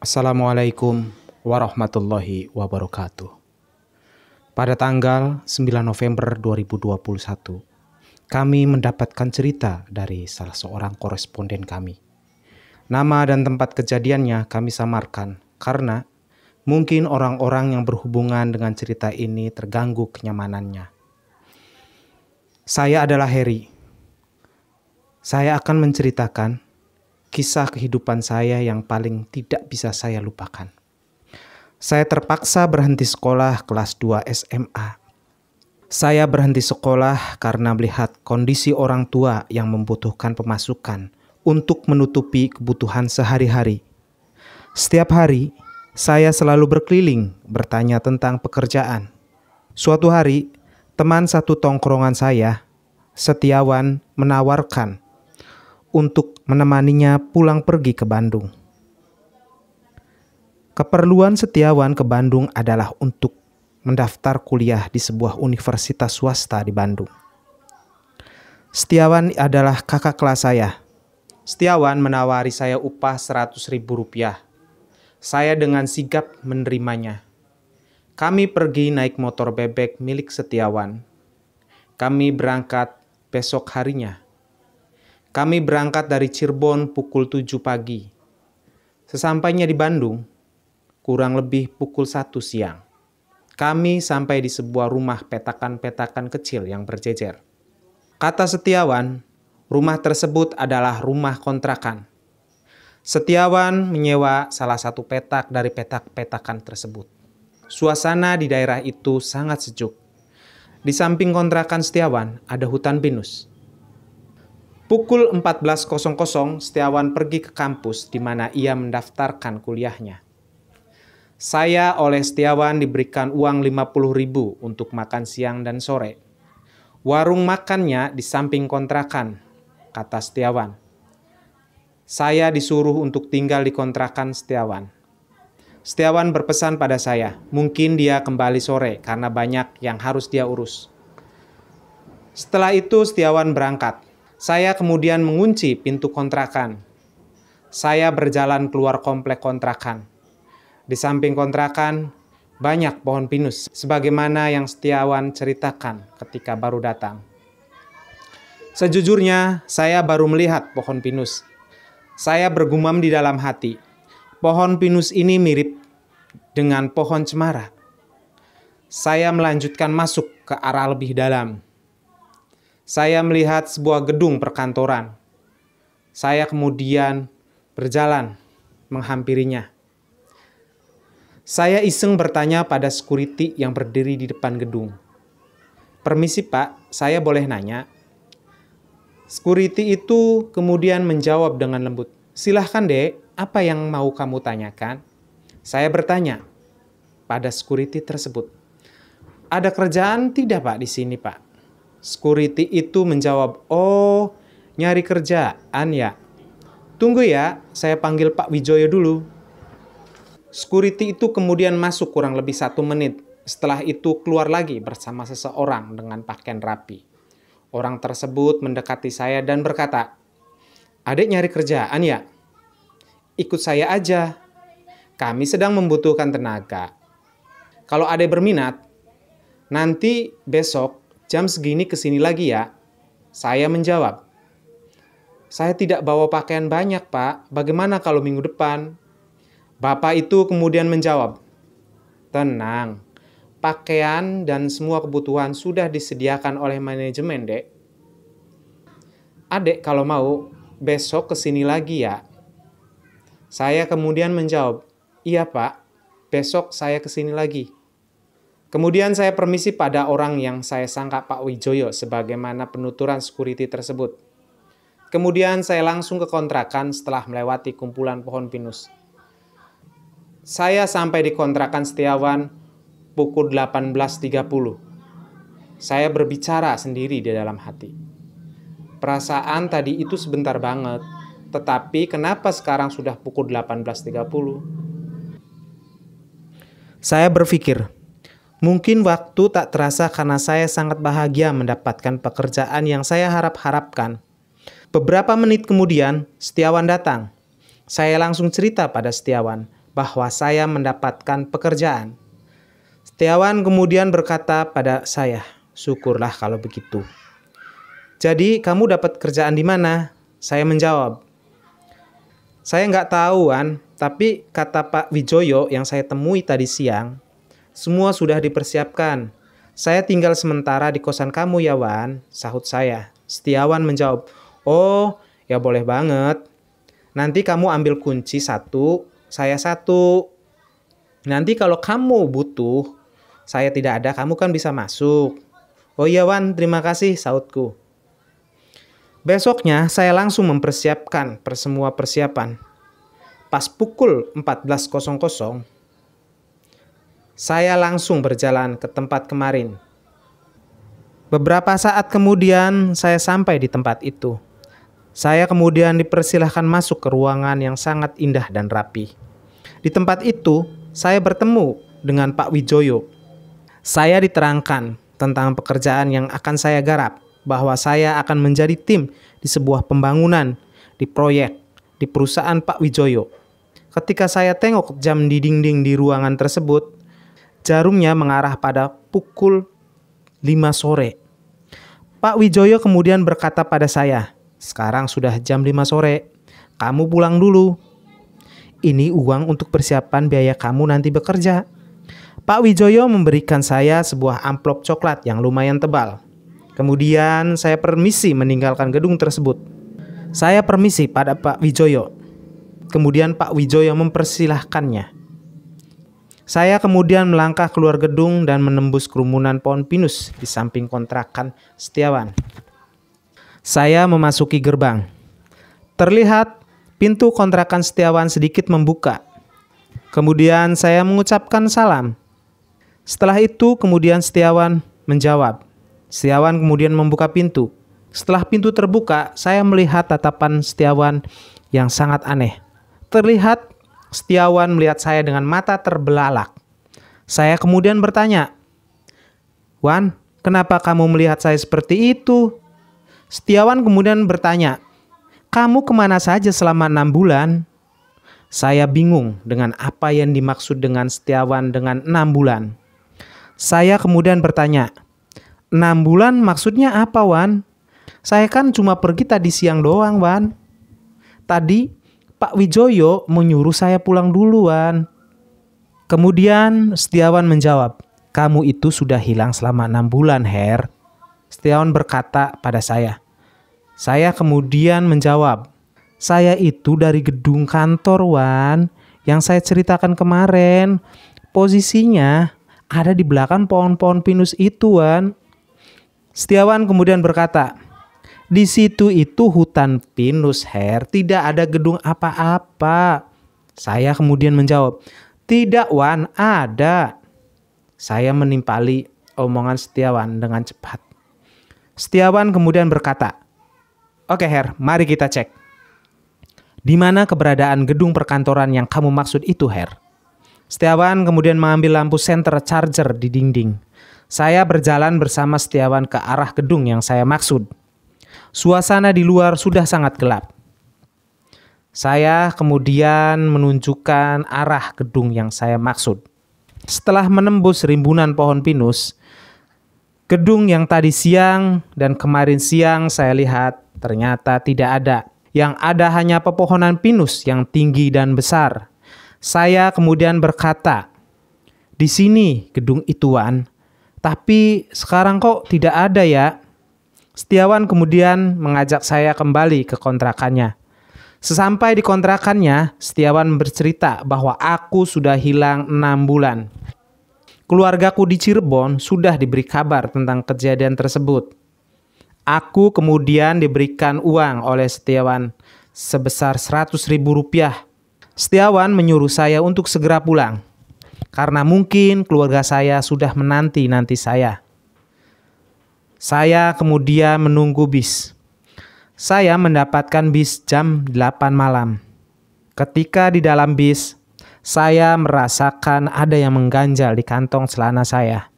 Assalamualaikum warahmatullahi wabarakatuh. Pada tanggal 9 November 2021, kami mendapatkan cerita dari salah seorang koresponden kami. Nama dan tempat kejadiannya kami samarkan karena mungkin orang-orang yang berhubungan dengan cerita ini terganggu kenyamanannya. Saya adalah Heri. Saya akan menceritakan kisah kehidupan saya yang paling tidak bisa saya lupakan. Saya terpaksa berhenti sekolah kelas 2 SMA. Saya berhenti sekolah karena melihat kondisi orang tua yang membutuhkan pemasukan untuk menutupi kebutuhan sehari-hari. Setiap hari, saya selalu berkeliling bertanya tentang pekerjaan. Suatu hari, teman satu tongkrongan saya, Setiawan, menawarkan untuk menemaninya pulang pergi ke Bandung. Keperluan Setiawan ke Bandung adalah untuk mendaftar kuliah di sebuah universitas swasta di Bandung. Setiawan adalah kakak kelas saya. Setiawan menawari saya upah Rp100.000. Saya dengan sigap menerimanya. Kami pergi naik motor bebek milik Setiawan. Kami berangkat besok harinya. Kami berangkat dari Cirebon pukul 7 pagi. Sesampainya di Bandung, kurang lebih pukul 1 siang. Kami sampai di sebuah rumah petakan-petakan kecil yang berjejer. Kata Setiawan, rumah tersebut adalah rumah kontrakan. Setiawan menyewa salah satu petak dari petak-petakan tersebut. Suasana di daerah itu sangat sejuk. Di samping kontrakan Setiawan ada hutan pinus. Pukul 14.00 Setiawan pergi ke kampus di mana ia mendaftarkan kuliahnya. Saya oleh Setiawan diberikan uang Rp50.000 untuk makan siang dan sore. Warung makannya di samping kontrakan, kata Setiawan. Saya disuruh untuk tinggal di kontrakan Setiawan. Setiawan berpesan pada saya, mungkin dia kembali sore karena banyak yang harus dia urus. Setelah itu Setiawan berangkat. Saya kemudian mengunci pintu kontrakan. Saya berjalan keluar komplek kontrakan. Di samping kontrakan, banyak pohon pinus, sebagaimana yang Setiawan ceritakan ketika baru datang. Sejujurnya, saya baru melihat pohon pinus. Saya bergumam di dalam hati, pohon pinus ini mirip dengan pohon cemara. Saya melanjutkan masuk ke arah lebih dalam. Saya melihat sebuah gedung perkantoran. Saya kemudian berjalan menghampirinya. Saya iseng bertanya pada security yang berdiri di depan gedung. Permisi Pak, saya boleh nanya? Security itu kemudian menjawab dengan lembut. Silahkan Dek, apa yang mau kamu tanyakan? Saya bertanya pada security tersebut. Ada kerjaan tidak Pak di sini Pak? Security itu menjawab, oh nyari kerjaan ya. Tunggu ya, saya panggil Pak Wijoyo dulu. Security itu kemudian masuk kurang lebih 1 menit. Setelah itu keluar lagi bersama seseorang dengan pakaian rapi. Orang tersebut mendekati saya dan berkata, Adek nyari kerjaan ya? Ikut saya aja. Kami sedang membutuhkan tenaga. Kalau adek berminat, nanti besok jam segini kesini lagi ya. Saya menjawab. Saya tidak bawa pakaian banyak Pak. Bagaimana kalau minggu depan? Bapak itu kemudian menjawab. Tenang. Pakaian dan semua kebutuhan sudah disediakan oleh manajemen Dek. Adek kalau mau besok kesini lagi ya. Saya kemudian menjawab. Iya Pak. Besok saya kesini lagi. Kemudian saya permisi pada orang yang saya sangka Pak Wijoyo sebagaimana penuturan security tersebut. Kemudian saya langsung ke kontrakan setelah melewati kumpulan pohon pinus. Saya sampai di kontrakan Setiawan pukul 18.30. Saya berbicara sendiri di dalam hati. Perasaan tadi itu sebentar banget, tetapi kenapa sekarang sudah pukul 18.30? Saya berpikir, mungkin waktu tak terasa karena saya sangat bahagia mendapatkan pekerjaan yang saya harap-harapkan. Beberapa menit kemudian, Setiawan datang. Saya langsung cerita pada Setiawan bahwa saya mendapatkan pekerjaan. Setiawan kemudian berkata pada saya, "Syukurlah kalau begitu. Jadi kamu dapat kerjaan di mana?" Saya menjawab, "Saya nggak tahu, Wan, tapi kata Pak Wijoyo yang saya temui tadi siang, semua sudah dipersiapkan. Saya tinggal sementara di kosan kamu ya, Wan," sahut saya. Setiawan menjawab, "Oh, ya boleh banget. Nanti kamu ambil kunci satu, saya satu. Nanti kalau kamu butuh, saya tidak ada, kamu kan bisa masuk." "Oh iya, Wan, terima kasih," sahutku. Besoknya saya langsung mempersiapkan semua persiapan. Pas pukul 14.00, saya langsung berjalan ke tempat kemarin. Beberapa saat kemudian saya sampai di tempat itu. Saya kemudian dipersilahkan masuk ke ruangan yang sangat indah dan rapi. Di tempat itu, saya bertemu dengan Pak Wijoyo. Saya diterangkan tentang pekerjaan yang akan saya garap, bahwa saya akan menjadi tim di sebuah pembangunan, di proyek, di perusahaan Pak Wijoyo. Ketika saya tengok jam di dinding di ruangan tersebut, jarumnya mengarah pada pukul 5 sore. Pak Wijoyo kemudian berkata pada saya, "Sekarang sudah jam 5 sore, kamu pulang dulu. Ini uang untuk persiapan biaya kamu nanti bekerja." Pak Wijoyo memberikan saya sebuah amplop coklat yang lumayan tebal. Kemudian saya permisi meninggalkan gedung tersebut. Saya permisi pada Pak Wijoyo. Kemudian Pak Wijoyo mempersilahkannya. Saya kemudian melangkah keluar gedung dan menembus kerumunan pohon pinus di samping kontrakan Setiawan. Saya memasuki gerbang. Terlihat pintu kontrakan Setiawan sedikit membuka. Kemudian saya mengucapkan salam. Setelah itu kemudian Setiawan menjawab. Setiawan kemudian membuka pintu. Setelah pintu terbuka, saya melihat tatapan Setiawan yang sangat aneh. Terlihat Setiawan melihat saya dengan mata terbelalak. Saya kemudian bertanya, "Wan, kenapa kamu melihat saya seperti itu?" Setiawan kemudian bertanya, "Kamu kemana saja selama 6 bulan?" Saya bingung dengan apa yang dimaksud dengan Setiawan dengan 6 bulan. Saya kemudian bertanya, "6 bulan maksudnya apa, Wan? Saya kan cuma pergi tadi siang doang, Wan. Tadi Pak Wijoyo menyuruh saya pulang dulu, Wan." Kemudian Setiawan menjawab, "Kamu itu sudah hilang selama 6 bulan, Her." Setiawan berkata pada saya. Saya kemudian menjawab, "Saya itu dari gedung kantor, Wan, yang saya ceritakan kemarin. Posisinya ada di belakang pohon-pohon pinus itu, Wan." Setiawan kemudian berkata, "Di situ itu hutan pinus, Her. Tidak ada gedung apa-apa." Saya kemudian menjawab, "Tidak, Wan, ada." Saya menimpali omongan Setiawan dengan cepat. Setiawan kemudian berkata, "Oke, Her, mari kita cek. Di mana keberadaan gedung perkantoran yang kamu maksud itu, Her?" Setiawan kemudian mengambil lampu senter charger di dinding. Saya berjalan bersama Setiawan ke arah gedung yang saya maksud. Suasana di luar sudah sangat gelap. Saya kemudian menunjukkan arah gedung yang saya maksud. Setelah menembus rimbunan pohon pinus, gedung yang tadi siang dan kemarin siang saya lihat ternyata tidak ada. Yang ada hanya pepohonan pinus yang tinggi dan besar. Saya kemudian berkata, "Di sini gedung itu, Wan. Tapi sekarang kok tidak ada ya?" Setiawan kemudian mengajak saya kembali ke kontrakannya. Sesampai di kontrakannya, Setiawan bercerita bahwa aku sudah hilang 6 bulan. Keluargaku di Cirebon sudah diberi kabar tentang kejadian tersebut. Aku kemudian diberikan uang oleh Setiawan sebesar 100.000 rupiah. Setiawan menyuruh saya untuk segera pulang, karena mungkin keluarga saya sudah menanti-nanti saya. Saya kemudian menunggu bis. Saya mendapatkan bis jam 8 malam. Ketika di dalam bis, saya merasakan ada yang mengganjal di kantong celana saya.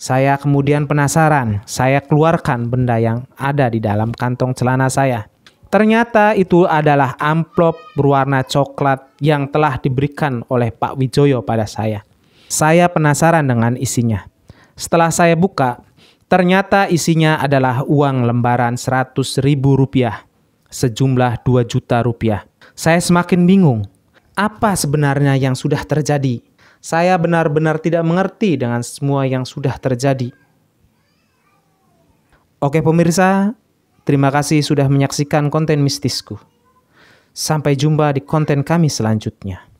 Saya kemudian penasaran. Saya keluarkan benda yang ada di dalam kantong celana saya. Ternyata itu adalah amplop berwarna coklat yang telah diberikan oleh Pak Wijoyo pada saya. Saya penasaran dengan isinya. Setelah saya buka, ternyata isinya adalah uang lembaran Rp100.000, sejumlah 2 juta rupiah. Saya semakin bingung. Apa sebenarnya yang sudah terjadi? Saya benar-benar tidak mengerti dengan semua yang sudah terjadi. Oke pemirsa, terima kasih sudah menyaksikan konten mistisku. Sampai jumpa di konten kami selanjutnya.